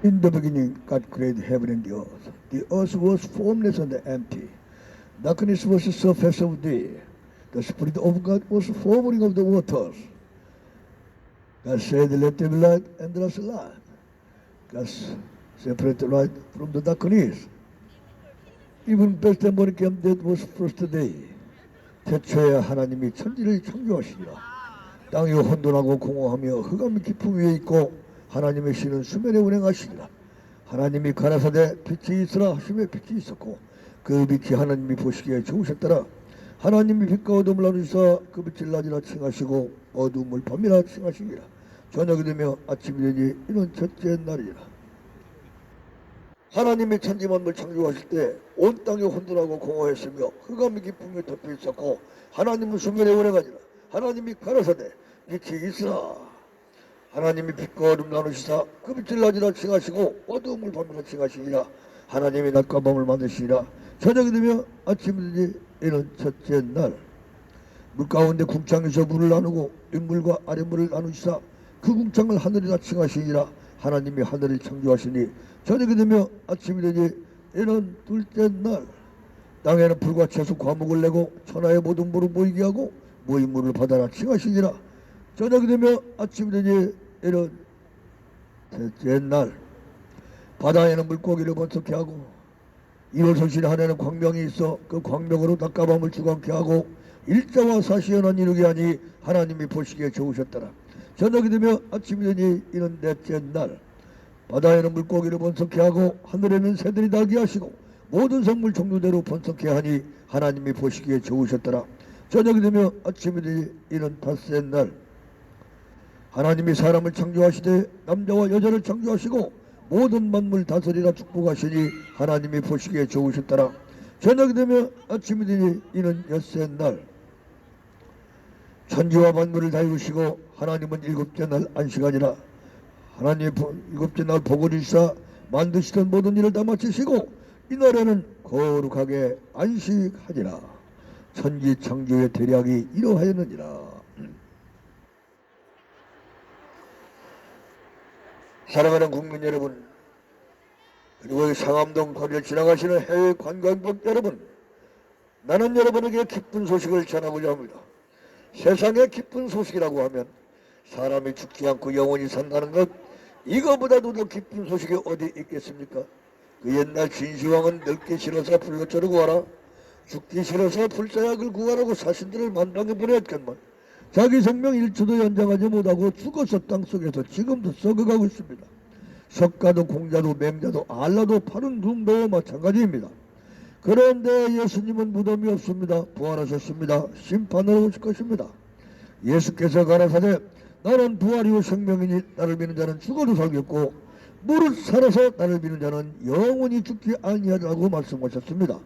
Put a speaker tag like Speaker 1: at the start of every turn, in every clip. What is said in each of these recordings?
Speaker 1: In the beginning, God created heaven and the earth. The earth was formless and empty. Darkness was the surface of the day. The Spirit of God was hovering over the waters. God said, "Let there be light," and there was light. God separated light from the darkness. Even first morning came, that was first day. 태초에 하나님이 천지를 창조하시니라. 땅이 혼돈하고 공허하며 흑암이 깊음 위에 있고 하나님의 신은 수면에 운행하시니라. 하나님이 가라사대 빛이 있으라 하시며 빛이 있었고 그 빛이 하나님이 보시기에 좋으셨더라. 하나님이 빛과 어둠을 나누시사 그 빛을 낮이라 칭하시고 어둠을 밤이라 칭하시니라. 저녁이 되며 아침이 되니 이는 첫째 날이라. 하나님이 천지 만물 창조하실 때 온 땅이 혼돈하고 공허했으며 흑암이 깊음에 덮여 있었고 하나님은 수면에 운행하니라. 하나님이 가라사대 빛이 있으라. 하나님이 빛과 어둠 나누시사 그 빛을 낮이라 칭하시고 어두움을 밤이라 칭하시니라. 하나님이 낮과 밤을 만드시니라. 저녁이 되며 아침이 되니 이는 첫째 날. 물 가운데 궁창에서 물을 나누고 윗물과 아랫물을 나누시사 그 궁창을 하늘이라 칭하시니라. 하나님이 하늘을 창조하시니 저녁이 되며 아침이 되니 이는 둘째 날. 땅에는 불과 채소 과목을 내고 천하의 모든 물을 모이게 하고 모인 물을 바다라 칭하시니라. 저녁이 되며 아침이 되니 이는 셋째 날. 바다에는 물고기를 번쩍게 하고 이월소신 하늘에는 광명이 있어 그 광명으로 낮과 밤을 주관케 하고 일자와 사시연한 이루게 하니 하나님이 보시기에 좋으셨더라. 저녁이 되며 아침이 되니 이는 넷째 날. 바다에는 물고기를 번성케 하고 하늘에는 새들이 날게 하시고 모든 생물 종류대로 번성케 하니 하나님이 보시기에 좋으셨더라. 저녁이 되며 아침이 되니 이는 닷새 날. 하나님이 사람을 창조하시되 남자와 여자를 창조하시고 모든 만물 다스리라 축복하시니 하나님이 보시기에 좋으셨더라. 저녁이 되며 아침이 되니 이는 엿새 날. 천지와 만물을 다 이루시고 하나님은 일곱째 날 안식하니라. 하나님이 일곱째 날 복을 주시사 만드시던 모든 일을 다 마치시고 이날에는 거룩하게 안식하니라. 천지 창조의 대략이 이러하였느니라. 사랑하는 국민 여러분, 그리고 상암동 거리를 지나가시는 해외 관광객 여러분, 나는 여러분에게 기쁜 소식을 전하고자 합니다. 세상에 기쁜 소식이라고 하면 사람이 죽지 않고 영원히 산다는 것, 이거보다도 더 기쁜 소식이 어디 있겠습니까? 그 옛날 진시황은 늙기 싫어서 불로 쩌르고 와라, 죽기 싫어서 불자약을 구하라고 사신들을 만방에 보냈건만 자기 생명 1초도 연장하지 못하고 죽어서 땅속에서 지금도 썩어가고 있습니다. 석가도 공자도 맹자도 알라도 파는 둥도와 마찬가지입니다. 그런데 예수님은 무덤이 없습니다. 부활하셨습니다. 심판으로 오실 것입니다. 예수께서 가라사대 나는 부활이요 생명이니 나를 믿는 자는 죽어도 살겠고 무릇 살아서 나를 믿는 자는 영원히 죽지 아니하리라고 말씀하셨습니다.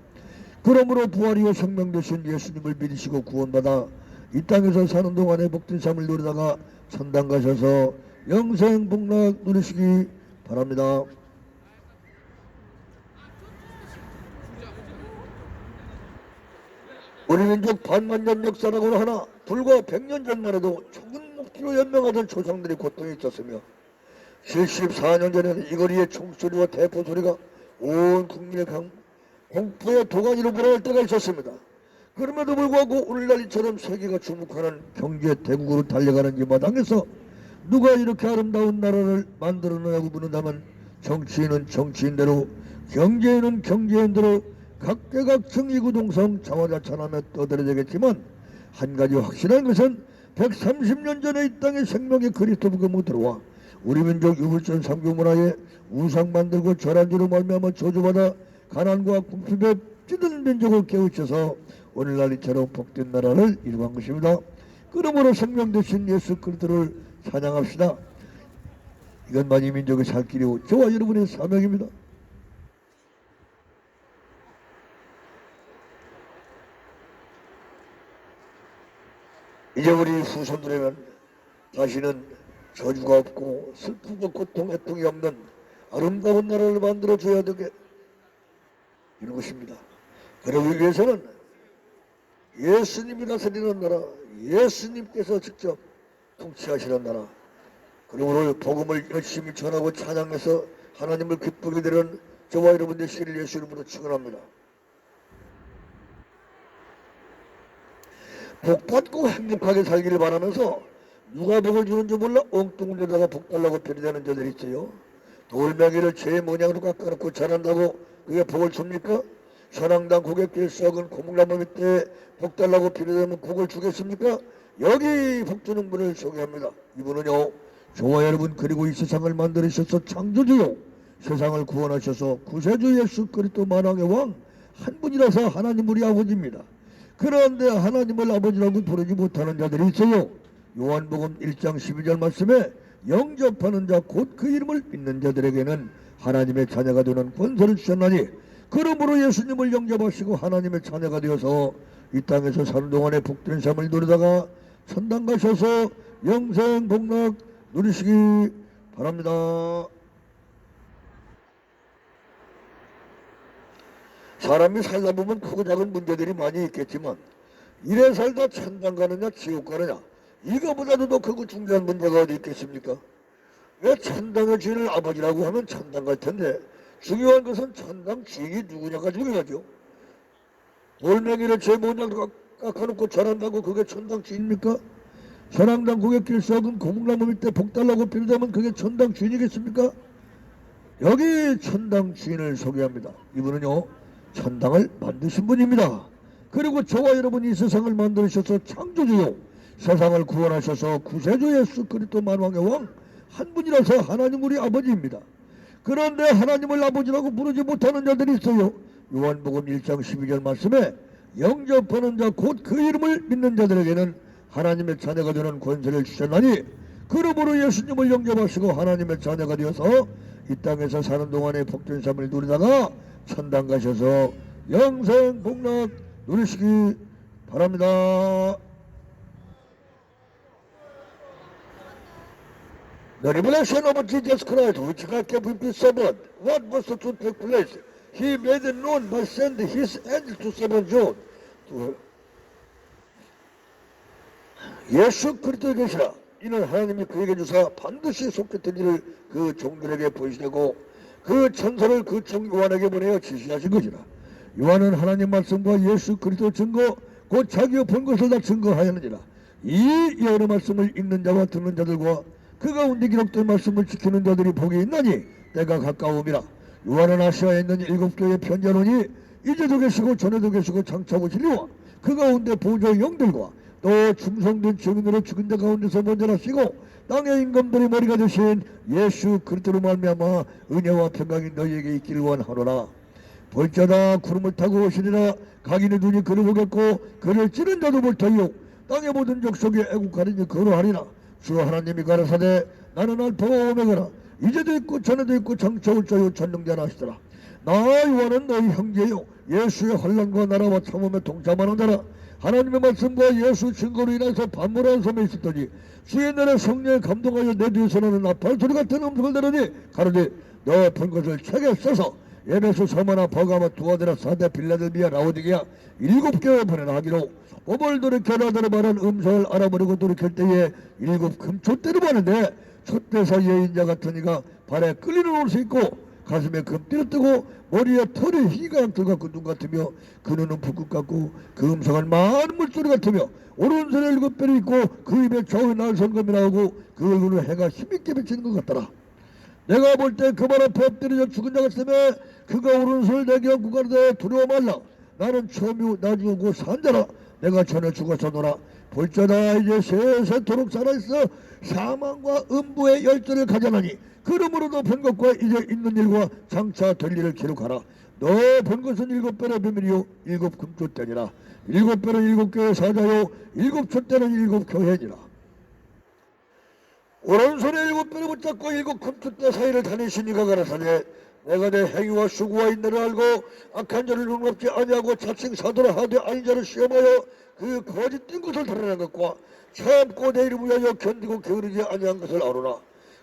Speaker 1: 그러므로 부활이요 생명 되신 예수님을 믿으시고 구원받아 이 땅에서 사는 동안에 복된 삶을 누리다가 천당 가셔서 영생 복락 누리시기 바랍니다. 우리 민족 반만년 역사라고는 하나 불과 100년 전만 해도 죽은 목지로 연명하던 조상들이 고통이 있었으며 74년 전에는 이 거리의 총소리와 대포소리가 온 국민의 공포의 도가니로 불어날 때가 있었습니다. 그럼에도 불구하고 오늘날 이처럼 세계가 주목하는 경제 대국으로 달려가는 이 마당에서 누가 이렇게 아름다운 나라를 만들어내냐고 묻는다면 정치인은 정치인대로 경제인은 경제인대로 각계각층 이구동성 자화자찬하며 떠들어야 되겠지만 한 가지 확실한 것은 130년 전에 이 땅에 생명의 그리스도 복음으로 들어와 우리 민족 유물전 삼교 문화에 우상 만들고 절한지로 말미암아 저주받아 가난과 궁핍에 찌든 민족을 깨우쳐서 오늘날 이처럼 복된 나라를 이루한 것입니다. 그러므로 생명 되신 예수 그리스도를 찬양합시다. 이것만이 민족의 살 길이고 저와 여러분의 사명입니다. 이제 우리 후손들에게는 다시는 저주가 없고 슬프고 고통, 애통이 없는 아름다운 나라를 만들어줘야 되게 이런 것입니다. 그러기 위해서는 예수님이 다스리는 나라, 예수님께서 직접 통치하시는 나라, 그리고 복음을 열심히 전하고 찬양해서 하나님을 기쁘게 되는 저와 여러분의 시를 예수 이름으로 축원합니다. 복받고 행복하게 살기를 바라면서 누가 복을 주는지 몰라 엉뚱을 내다가 복 달라고 빌어대는 자들이 있어요. 돌멩이를 제 모양으로 깎아놓고 자란다고 그게 복을 줍니까? 선앙당 고객길 썩은 고목나무 밑에 복 달라고 빌어대면 복을 주겠습니까? 여기 복 주는 분을 소개합니다. 이분은요, 저와 여러분 그리고 이 세상을 만들으셔서 창조주요 세상을 구원하셔서 구세주 예수 그리스도 만왕의 왕 한 분이라서 하나님 우리 아버지입니다. 그런데 하나님을 아버지라고 부르지 못하는 자들이 있어요. 요한복음 1장 12절 말씀에 영접하는 자 곧 그 이름을 믿는 자들에게는 하나님의 자녀가 되는 권세를 주셨나니 그러므로 예수님을 영접하시고 하나님의 자녀가 되어서 이 땅에서 사는 동안에 복된 삶을 누리다가 천당 가셔서 영생 복락 누리시기 바랍니다. 사람이 살다 보면 크고 작은 문제들이 많이 있겠지만 이래 살다 천당 가느냐 지옥 가느냐 이거보다도 더 크고 중요한 문제가 어디 있겠습니까? 왜 천당의 주인을 아버지라고 하면 천당 갈 텐데 중요한 것은 천당 주인이 누구냐가 중요하죠. 돌멩이를 제 모양으로 깎아놓고 자란다고 그게 천당 주인입니까? 선앙당 고객길 썩은 고목나무 밑에 복 달라고 빌다면 그게 천당 주인이겠습니까? 여기 천당 주인을 소개합니다. 이분은요 천당을 만드신 분입니다. 그리고 저와 여러분이 이 세상을 만드셔서 창조주요 세상을 구원하셔서 구세주 예수 그리스도 만왕의 왕 한 분이라서 하나님 우리 아버지입니다. 그런데 하나님을 아버지라고 부르지 못하는 자들이 있어요. 요한복음 1장 12절 말씀에 영접하는 자 곧 그 이름을 믿는 자들에게는 하나님의 자녀가 되는 권세를 주셨나니 그러므로 예수님을 영접하시고 하나님의 자녀가 되어서 이 땅에서 사는 동안에 복된 삶을 누리다가 천당 가셔서 영생 복락 누리시기 바랍니다. The revelation of Jesus Christ, which God gave him to seven, what was to take place? He made it known by sending his angel to seven John. 예수 그리스도에 계시라. 이는 하나님이 그에게 주사 반드시 속했던 일을 그 종들에게 보이시고 그 천사를 그 종 요한에게 보내어 지시하신 것이라. 요한은 하나님 말씀과 예수 그리스도 증거 곧 자기가 본 것을 다 증거하였느니라. 이 여러 말씀을 읽는 자와 듣는 자들과 그 가운데 기록된 말씀을 지키는 자들이 복이 있나니 때가 가까움이라. 요한은 아시아에 있는 7교회에 편지하노니 이제도 계시고 전에도 계시고 장차 오시리와 그 가운데 보좌의 영들과 또 충성된 증인으로 죽은 자 가운데서 먼저 나시고 땅의 임금들의 머리가 되신 예수 그리스도로 말미암아 은혜와 평강이 너희에게 있기를 원하노라. 볼자다 구름을 타고 오시리라. 각인의 눈이 그를 보겠고 그를 찌른 자도 볼터이요 땅의 모든 족속이 애국하리니 거로하리라. 주 하나님이 가라사대 나는 알파와 오메가라. 이제도 있고 전에도 있고 장차 올 자요 전능자라 하시더라. 나 요한은 너희 형제요 예수의 환난과 나라와 참음에 동참하는 자라. 하나님의 말씀과 예수 증거로 인해서 반모라는 섬에 있었더니 주의 날에 성령에 감동하여 내 뒤에서 나는 나팔 소리 같은 음성을 내더니 가로되 너 본 것을 책에 써서 에베소, 서머나, 버가마, 두아데라, 사데, 빌라델비아, 라오디게아 7교회에 보내라 하기로 오벌 돌이켜라 하더라 말한 음성을 알아버리고 돌이킬 때에 7 금촛대를 보는데 촛대 사이에 인자 같은 이가 발에 끌리는 옷을 입고 가슴에 금띠를 뜨고 머리에 털이 희가양털 같고 눈 같으며 그 눈은 붓끝 같고 그 음성은 많은 물소리 같으며 오른손에 7배를 있고 그 입에 좌우 날성검이 나오고 그 얼굴은 해가 힘있게 비치는 것 같더라. 내가 볼 때 그 발 앞에 엎드려 죽은 자 같으며 그가 오른손을 내게 얹고 가로되 두려워 말라. 나는 처음이고 나중이고 산자라. 내가 전에 죽었었노라. 볼자다 이제 세세토록 살아있어 사망과 음부의 열쇠를 가져나니 그러므로도 본 것과 이제 있는 일과 장차 될 일을 기록하라. 너 본 것은 7배의 비밀이요 7 금촛대니라. 7배는 7교회 사자요 7 촛대는 7교회니라. 오른손에 7배를 붙잡고 7 금촛대 사이를 다니시니가 가라사대 내가 내 행위와 수고와 인내를 알고 악한 자를 용납지 아니하고 자칭 사도라 하되 아닌 자를 시험하여 그 거짓된 것을 드러낸 것과 참고 내 이름을 위하여 견디고 게으르지 아니한 것을 알아라.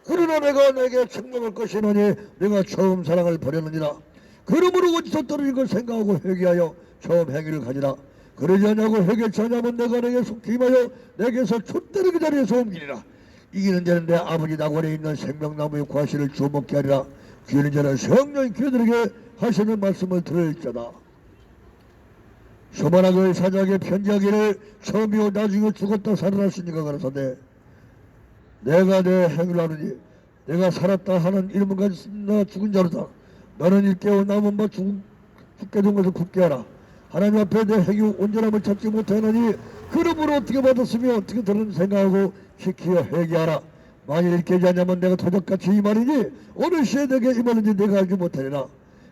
Speaker 1: 그러나 내가 내게 책망할 것이노니 내가 처음 사랑을 버렸느니라. 그러므로 어디서 떨어진 걸 생각하고 회개하여 처음 행위를 가지라. 그러지 않냐고 회개치 않으면 내가 내게 속히 임하여 내게서 촛대를 그 자리에서 옮기리라. 이기는 자는 내 아버지 낙원에 있는 생명나무의 과실을 주워 먹게 하리라. 귀는 자는 성령이 그들에게 하시는 말씀을 들을지어다. 소만하고 사자에게 편지하기를 처음이요 나중에 죽었다 살아났으니까 가라사대 내가 내 행위를 하느니 내가 살았다 하는 이름을 가지나 죽은 자로다. 너는 일깨워 남은 바 죽게 된 것을 굳게 하라. 하나님 앞에 내 행위 온전함을 찾지 못하느니 그러므로 어떻게 받았으며 어떻게 들은 생각하고 지키어 회개하라. 만일 일깨지 않냐면 내가 도적같이 이 말이니 어느 시에 내게 임하는지 내가 알지 못하리라.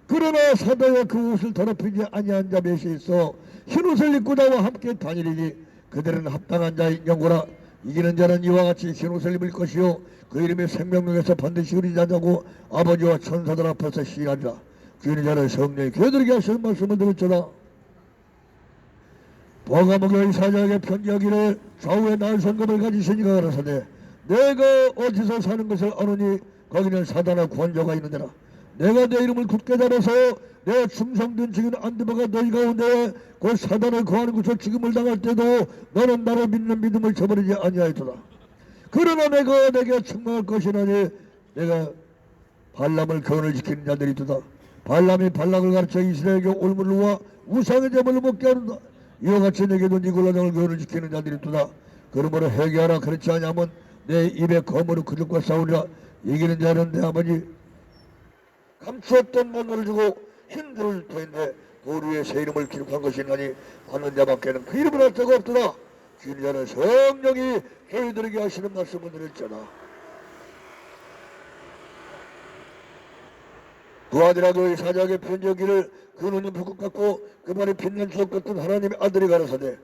Speaker 1: 그러나 사다야 그 옷을 더럽히지 아니한 자 몇이 있어 흰옷을 입고 나와 함께 다니리니 그들은 합당한 자의 영고라. 이기는 자는 이와 같이 흰옷을 입을 것이요 그 이름이 생명력에서 반드시 의리자자고 아버지와 천사들 앞에서 시인하리라. 귀는 자는 성령이 그들에게 하시는 말씀을 들을지어다. 보가목의 사자에게 편지하기를 좌우에 날 성금을 가지시니가 가라사대 내가 어디서 사는 것을 아느니 거기는 사단의 권조가 있느니라. 내가 내 이름을 굳게 잡아서 내 충성된 증인 안드바가 너희 가운데 곧 사단을 거하는 곳에 죽임을 당할 때도 너는 나를 믿는 믿음을 저버리지 아니하였도다. 그러나 내가 내게 책망할 것이라니 내가 발람을 교훈을 지키는 자들이 있도다. 발람이 발락을 가르쳐 이스라엘에게 올무를 놓아 우상의 제물을 먹게 하는다. 이와 같이 내게도 니골라당을 교훈을 지키는 자들이 있도다. 그러므로 회개하라. 그렇지 않으면 내 입에 검으로 그들과 싸우리라. 이기는 자는 내 아버지 감추었던 만나를 주고 흰들을 터인데 돌 위에 새 이름을 기록한 것이나니 아는 자밖에는 그 이름을 알 자가 없도다. 귀는 자는 성령이 교회들에게 하시는 말씀을 들을지어다. 두 아들아그 사자에게 편지하기를 그 눈이 불꽃 같고 그 말이 빛난 주옥 같은 하나님의 아들이 가라사대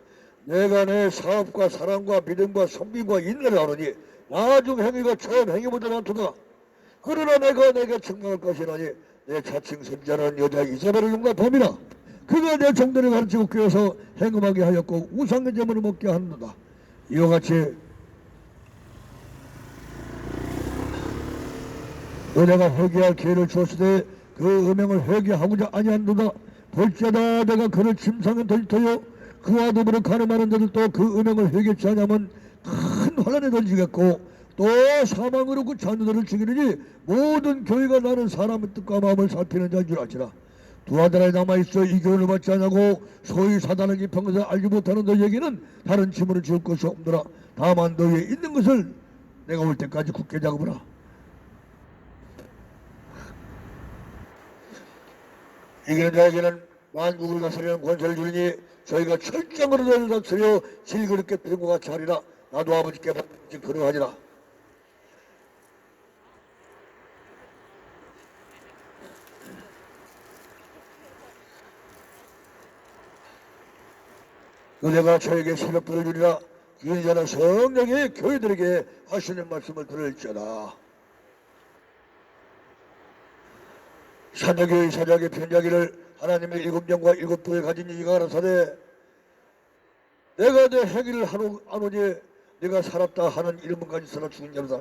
Speaker 1: 내가 내 사업과 사랑과 믿음과 선비과 인내를 하느니 나중 행위가 처음 행위보다 많도다. 그러나 내가 내게 책망할 것이라니 내 자칭 선자라는 여자 이사벨을 용납함이라. 그가 내 종들을 가르치고 꿰어서 행음하게 하였고 우상의 제물을 먹게 하는도다. 이와 같이 너네가 회개할 기회를 주었으되 그 음행을 회개하고자 아니한도다. 볼지어다 내가 그를 침상에 던지터요 그와 더불어 가늠하는 자들도 그 음행을 회개치 않으면 큰 환난에 던지겠고 또 사망으로 그 자녀들을 죽이느니 모든 교회가 나는 사람의 뜻과 마음을 살피는 자인 줄 알지라. 두 아들에 남아있어 이 교훈을 받지 않냐고 소위 사단을 깊은 것을 알지 못하는 너희에게는 다른 짐을 지을 것이 없노라. 다만 너희에 있는 것을 내가 올 때까지 굳게 잡으라. 이기는 자에게는 만국을 다스리는 권세를 주리니 저희가 철저으로 너희를 다스려 질그럽게 들고 같이 하리라. 나도 아버지께 반드시 그러하리라. 너희가 저에게 새벽불을 주리라. 귀한 자는 성령이 교회들에게 하시는 말씀을 들을지어다. 사자교의 사자에게 편지하기를 하나님의 일곱 영과 일곱 부에 가진 이가 가라사대 내가 내 행위를 하노니 내가 살았다 하는 이름은 가지서나 죽은 자로다.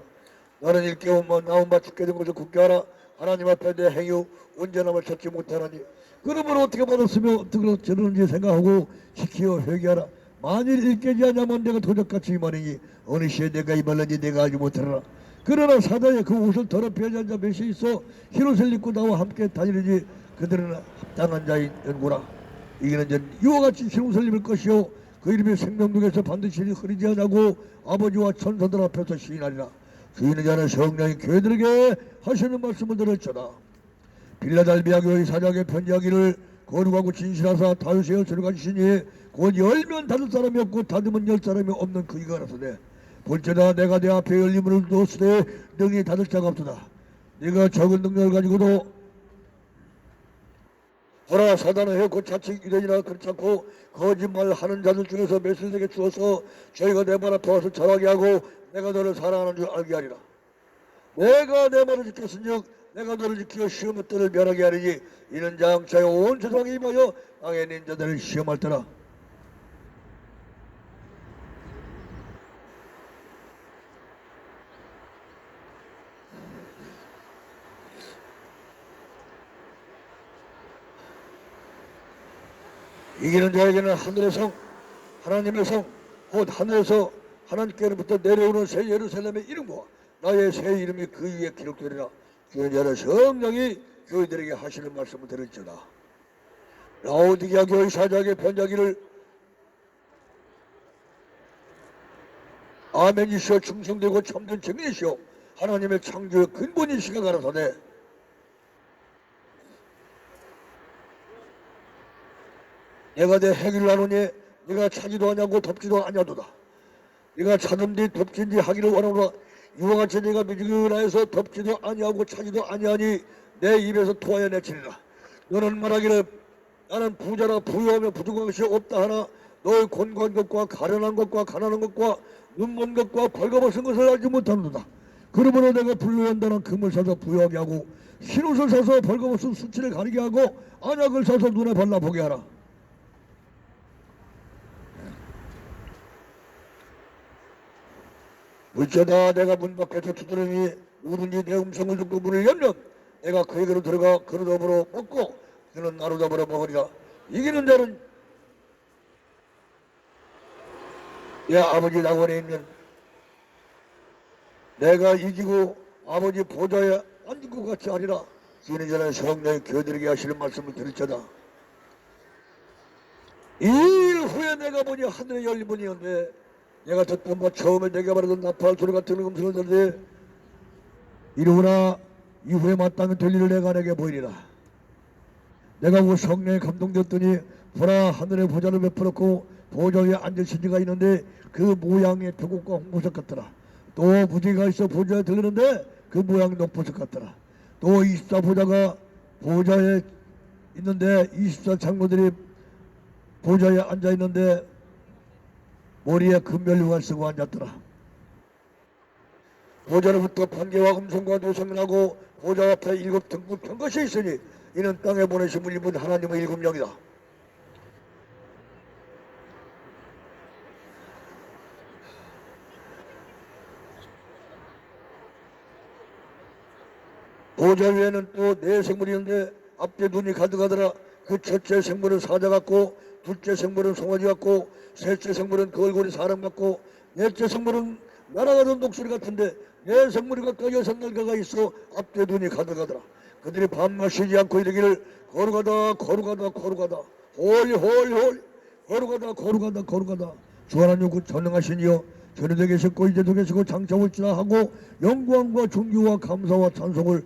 Speaker 1: 나는 일깨우면 나온 바 죽게 된 것을 굳게 하라. 하나님 앞에 내 행위 온전함을 찾지 못하나니 그러므로 어떻게 받았으며 어떻게 저러는지 생각하고 지키어 회개하라. 만일 일깨지 않으면 내가 도적같이 임하느니 어느 시에 내가 임할는지 내가 알지 못하라. 그러나 사단의 그 옷을 더럽히지 않은 자 몇이 있어 흰옷을 입고 나와 함께 다니느니 그들은 합당한 자인 연고라. 이기는 자는 이와 같이 흰옷을 입을 것이요 그 이름이 생명력에서 반드시 흐리지 않냐고 아버지와 천사들 앞에서 시인하리라. 주인의 자는 성령이 교회들에게 하시는 말씀을 들을지어다. 빌라달비아 교회 사장에 편지하기를 거룩하고 진실하사 다윗의 열쇠를 가지시니 곧 열면 닫을 사람이 없고 닫으면 열 사람이 없는 그이가 라서되 볼지어다 내가 내 앞에 열림을 두었으되 능히 닫을 자가 없도다. 네가 적은 능력을 가지고도 보라 사단은 해고 자칭 유대인이라 그렇지 않고 거짓말하는 자들 중에서 몇을 내게 주어서 저희가 내 말 앞에 와서 절하게 하고 내가 너를 사랑하는 줄 알게 하리라. 내가 내 말을 지켰은즉 내가 너를 지키어 시험의 때를 면하게 하리니 이는 장차에 온 세상에 임하여 땅에 있는 자들을 시험할 때라. 이기는 자에게는 하늘의 성 하나님의 성 곧 하늘에서 하나님께로부터 내려오는 새 예루살렘의 이름과 나의 새 이름이 그 위에 기록되리라. 주는 자는 성령이 교회들에게 하시는 말씀을 들을지어다. 라오디게아 교회 사장의 변자기를 아멘이시여 충성되고 참된 증인이시여 하나님의 창조의 근본이시가 가라사대 내가 내 행위를 하노니 네가 차지도 하냐고 덮지도 아냐도다. 네가 차든지 덮진지 하기를 원하노라. 이와 같이 네가 미지근하여서 덮지도 아니하고 차지도 아니하니 내 입에서 토하여 내치리라. 너는 말하기를 나는 부자라 부유하며 부족한 것이 없다 하나 너의 곤고한 것과 가련한 것과 가난한 것과 눈먼 것과 벌거벗은 것을 알지 못하는도다. 그러므로 내가 불로연단한 금을 사서 부유하게 하고 흰옷을 사서 벌거벗은 수치를 가리게 하고 안약을 사서 눈에 발라보게 하라. 어쩌다 내가 문 밖에서 두드리니 누구든지 내 음성을 듣고 문을 열면 내가 그에게로 들어가 그릇 더불어 먹고 그는 나로 더불어 먹으리라. 이기는 자는 내 아버지 낙원에 있는 내가 이기고 아버지 보좌에 앉은 것 같이 하리라. 이기는 자는 성령이 교회들에게 하시는 말씀을 들을지어다. 이 일 후에 내가 보니 하늘에 열린 문이었는데 내가 듣던 바 처음에 내가 말하던 나팔 소리 같은 음성을 들으되 이르구나 이후에 마땅히 될 일을 내가 내게 보이리라. 내가 그 성령에 감동되었더니 보라 하늘에 보좌를 베풀었고 보좌 위에 앉으신 이가 있는데 그 모양의 벽옥과 홍보석 같더라. 또 무지개가 있어 보좌에 들리는데 그 모양이 녹보석 같더라. 또 24보좌가 보좌에 있는데 24장로들이 보좌에 앉아 있는데 머리에 금면류관을 쓰고 앉았더라. 보좌로부터 번개와 음성과 노성이 나고 보좌 앞에 7 등불 편 것이 있으니 이는 땅에 보내신 일분 하나님의 7 영이다. 보좌 위에는 또 4 생물이 있는데 앞에 눈이 가득하더라. 그 첫째 생물은 사자 같고 둘째 생물은 송아지 같고 셋째 생물은 그 얼굴이 사람 같고 넷째 생물은 날아가는 독수리 같은데 네 생물이 각각 6 날개가 있어 앞에 눈이 가득하더라. 그들이 밤낮 쉬지 않고 이르기를 거룩하다 거룩하다 거룩하다 홀리 홀리 홀리 거룩하다 거룩하다 거룩하다 주 하나님 그 전능하시니여 전에도 계셨고 이제도 계시고 장차 올지라 하고 영광과 존귀와 감사와 찬송을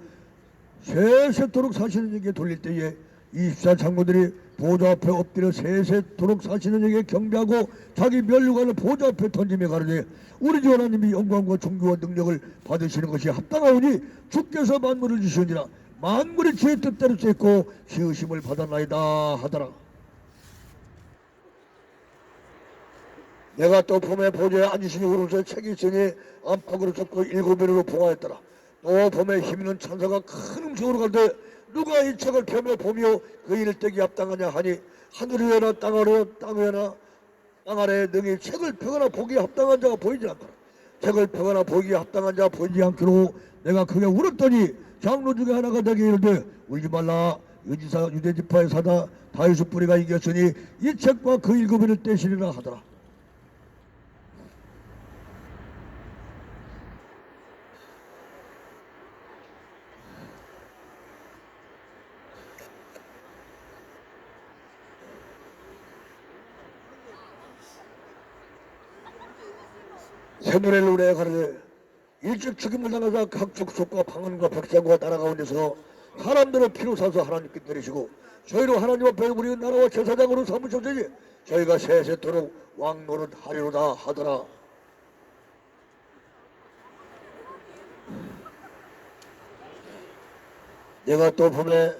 Speaker 1: 세세토록 사시는 e게 돌릴 때에 24장로들이 보좌 앞에 엎드려 세세토록 사시는 e게 경배하고 자기 면류관을 보좌 앞에 던지며 가르되 우리 주 하나님이 영광과 존귀와 능력을 받으시는 것이 합당하오니 주께서 만물을 주시니라. 만물이 주의 뜻대로 ചെയ്യു고 지으심을 받았나이다 하더라. 내가 또 봄에 보좌에 앉으시니 오른손에 책이 있으니 안팎으로 접고 7배로 봉하였더라. 또 봄에 힘있는 천사가 큰 음성으로 가되 누가 이 책을 펴며 보며 그 일대기 합당하냐 하니 하늘 위에나 땅 위에나 땅 아래에 능히 책을 펴거나 보기에 합당한 자가 보이지 않더라. 책을 펴거나 보기에 합당한 자가 보이지 않기로 내가 크게 울었더니 장로 중에 하나가 내게 이르되 울지 말라. 유대지파의 사다 다윗의 뿌리가 이겼으니 이 책과 그 7배를 떼시리라 하더라. 새노래 노래 가르되 일찍 죽임을 당하사 각 족속과 방언과 백성과 나라 가운데서 사람들을 피로 사서 하나님께 드리시고 저희로 하나님 앞에 우리 나라와 제사장으로 삼으셨으니 저희가 세세토록 왕노릇 하리로다 하더라. 내가 또 봄에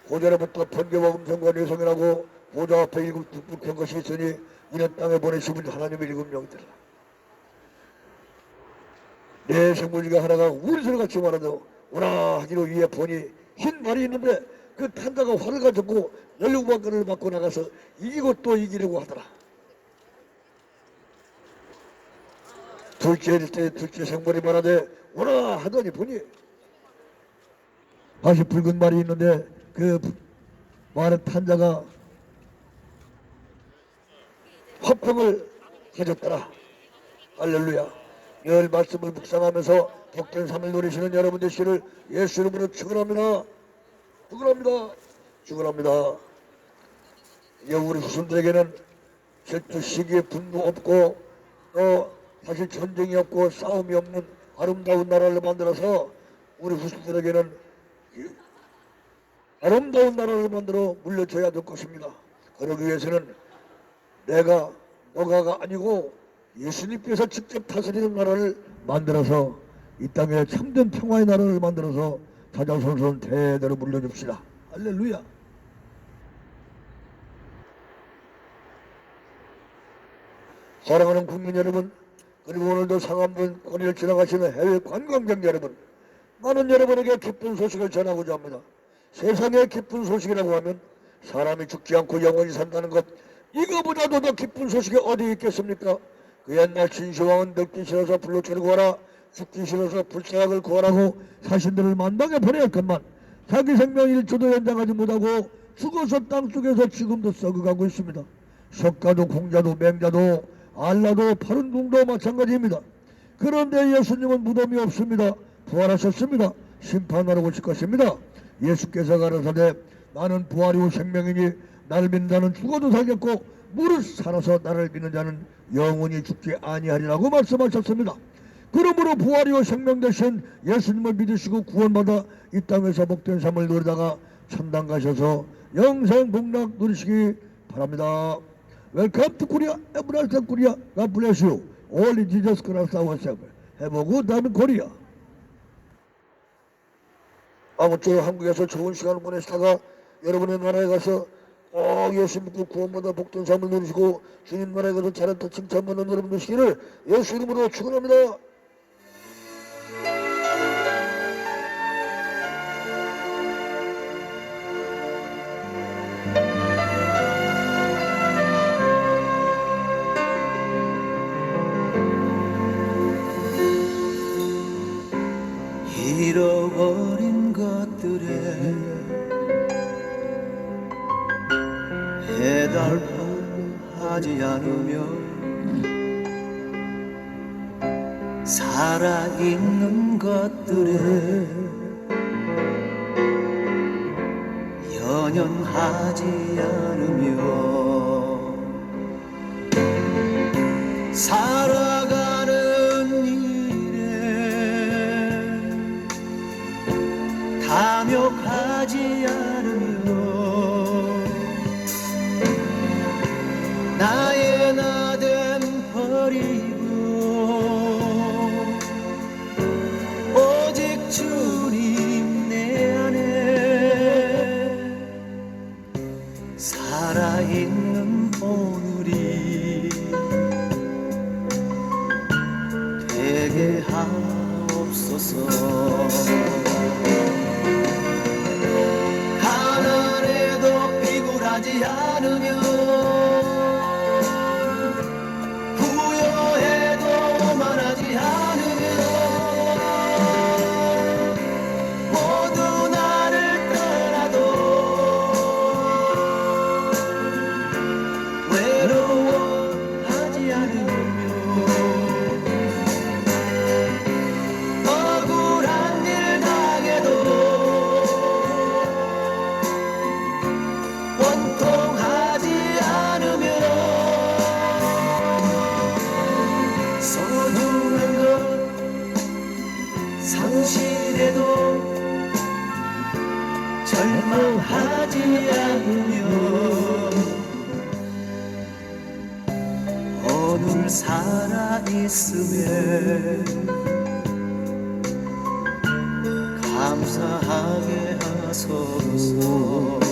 Speaker 1: 보좌로부터 번개와 음성과 내성이라고 보좌 앞에 7 등불 편 것이 있으니 이는 땅에 보내시면 하나님의 7 영이더라. 내 생물 중에 하나가 우리 소리 같이 말하도 오라 하기로 위에 보니 흰 말이 있는데 그 탄자가 활을 가졌고 16방끈을 맞고 나가서 이기고 또 이기려고 하더라. 둘째 생물이 말하되 오라 하더니 보니 다시 붉은 말이 있는데 그 말의 탄자가 화평을 가졌더라. 할렐루야. 늘 말씀을 묵상하면서 복된 삶을 누리시는 여러분 되시기를 예수 이름으로 축원합니다. 축원합니다. 축원합니다. 이제 우리 후손들에게는 질투, 시기에 분노 없고 또 사실 전쟁이 없고 싸움이 없는 아름다운 나라를 만들어서 우리 후손들에게는 아름다운 나라를 만들어 물려줘야 될 것입니다. 그러기 위해서는 내가 너가가 아니고 예수님께서 직접 다스리는 나라를 만들어서 이 땅에 참된 평화의 나라를 만들어서 자자손손 대대로 물려줍시다. 할렐루야. 사랑하는 국민 여러분, 그리고 오늘도 상암동 거리를 지나가시는 해외 관광객 여러분, 나는 여러분에게 기쁜 소식을 전하고자 합니다. 세상의 기쁜 소식이라고 하면 사람이 죽지 않고 영원히 산다는 것, 이거보다도 더 기쁜 소식이 어디 있겠습니까? 그 옛날 진시황은 늙기 싫어서 불로초를 구하라, 죽기 싫어서 불사약을 구하라고 자신들을 만방에 보내었건만 자기 생명 1초도 연장하지 못하고 죽어서 땅속에서 지금도 썩어가고 있습니다. 석가도 공자도 맹자도 알라도 파룬궁도 마찬가지입니다. 그런데 예수님은 무덤이 없습니다. 부활하셨습니다. 심판하러 오실 것입니다. 예수께서 가라사대 나는 부활이고 생명이니 나를 믿는 자는 죽어도 살겠고 무릇 살아서 나를 믿는 자는 영원히 죽지 아니하리라고 말씀하셨습니다. 그러므로 부활이요 생명 되신 예수님을 믿으시고 구원받아 이 땅에서 복된 삶을 누리다가 천당 가셔서 영생 복락 누리시기 바랍니다. Welcome to Korea, everlasting Korea. God bless you. Only Jesus Christ our Savior. Have a good time in Korea. 아무쪼록 한국에서 좋은 시간을 보내시다가 여러분의 나라에 가서 꼭 예수 믿고 구원받아 복된 삶을 누리시고 주님 나라에 가서 잘했다 칭찬받는 여러분 되시기를 예수 이름으로 축원합니다.
Speaker 2: 잃어버린 것들에 해달하지 않으며 살아있는 것들에 연연하지 않으며 살아가는 일에 탐욕하지 않으며 나의 나됨 버리고 오직 주님 내 안에 살아있는 오늘이 되게 하옵소서. 가난해도 비굴하지 않으며 부여해도 오만하지 않으며 모두 나를 떠나도 외로워하지 않으며 억울한 일 당해도 원통하지 않으며 소중한 것 상실해도 절망하지 않으며 오늘 살아있음에 감사하게 하소서.